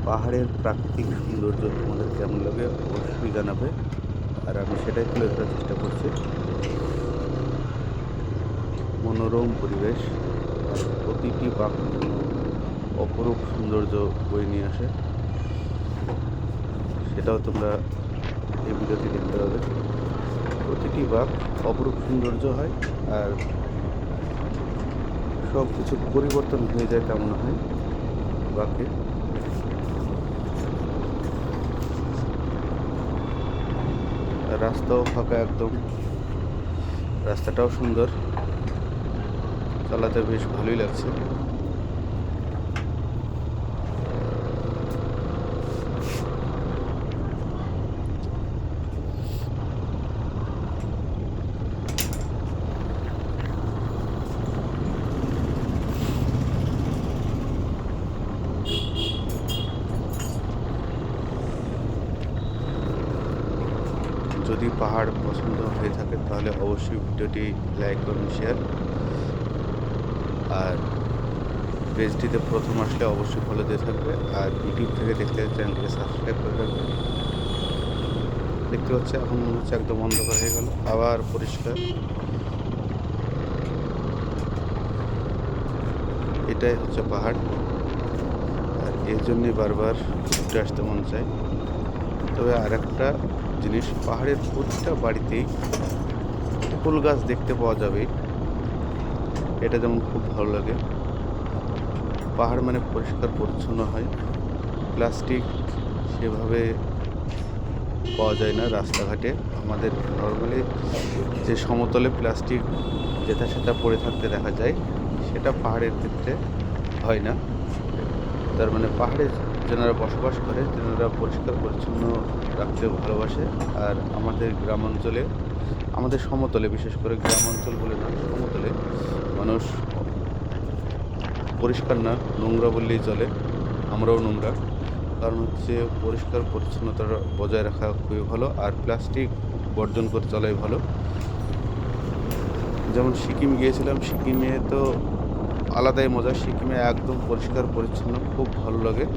পাহাড়ের প্রাকৃতিক সৌন্দর্য তোমাদের কেমন লাগে অবশ্যই জানাবে। আর আমি সেটাই তুলে ধরার চেষ্টা করছি। মনোরম পরিবেশ আর প্রতিটি বাঁক যেন অপরূপ সৌন্দর্য বয়ে নিয়ে আসে। সেটাও তোমরা এই ভিডিওতে দেখতে পাবে। প্রতিটি বাঁক অপরূপ সৌন্দর্য হয় আর সব কিছু পরিবর্তন হয়ে যায় তেমন হয় বাঁকে। রাস্তাও ফাঁকা একদম, রাস্তাটাও সুন্দর, চালাতে বেশ ভালোই লাগছে। যদি পাহাড় পছন্দ হয়ে থাকে তাহলে অবশ্যই ভিডিওটি লাইক করুন, শেয়ার। আর পেজটিতে প্রথম আসলে অবশ্যই ফলো দিয়ে থাকবে, আর ইউটিউব থেকে দেখলে চ্যানেলটিকে সাবস্ক্রাইব করে রাখবে। দেখতে পাচ্ছি এখন মনে হচ্ছে একদম অন্ধকার হয়ে গেল, আবার পরিষ্কার। এটাই হচ্ছে পাহাড়, আর এর জন্যই বারবার ঘুরতে আসতে মন চায়। তবে আর একটা জিনিস, পাহাড়ের প্রতিটা বাড়িতেই ফুল গাছ দেখতে পাওয়া যাবে, এটা যেমন খুব ভালো লাগে। পাহাড় মানে পরিষ্কার পরিচ্ছন্ন হয়, প্লাস্টিক সেভাবে পাওয়া যায় না রাস্তাঘাটে। আমাদের নর্মালি যে সমতলে প্লাস্টিক যেটা সেটা পড়ে থাকতে দেখা যায়, সেটা পাহাড়ের ক্ষেত্রে হয় না। তার মানে পাহাড়ে যারা বসবাস করে তেনারা পরিষ্কার পরিচ্ছন্ন রাখতে ভালোবাসে। আর আমাদের গ্রাম অঞ্চলে, আমাদের সমতলে, বিশেষ করে গ্রাম অঞ্চল বলে না, সমতলে মানুষ পরিষ্কার না, নোংরা বললেই চলে। আমরাও নোংরা, কারণ হচ্ছে পরিষ্কার পরিচ্ছন্নতা বজায় রাখা খুবই ভালো, আর প্লাস্টিক বর্জন করে চলাই ভালো। যেমন সিকিম গিয়েছিলাম, সিকিমে তো আলাদাই মজা। সিকিমে একদম পরিষ্কার পরিচ্ছন্ন, খুব ভালো লাগে।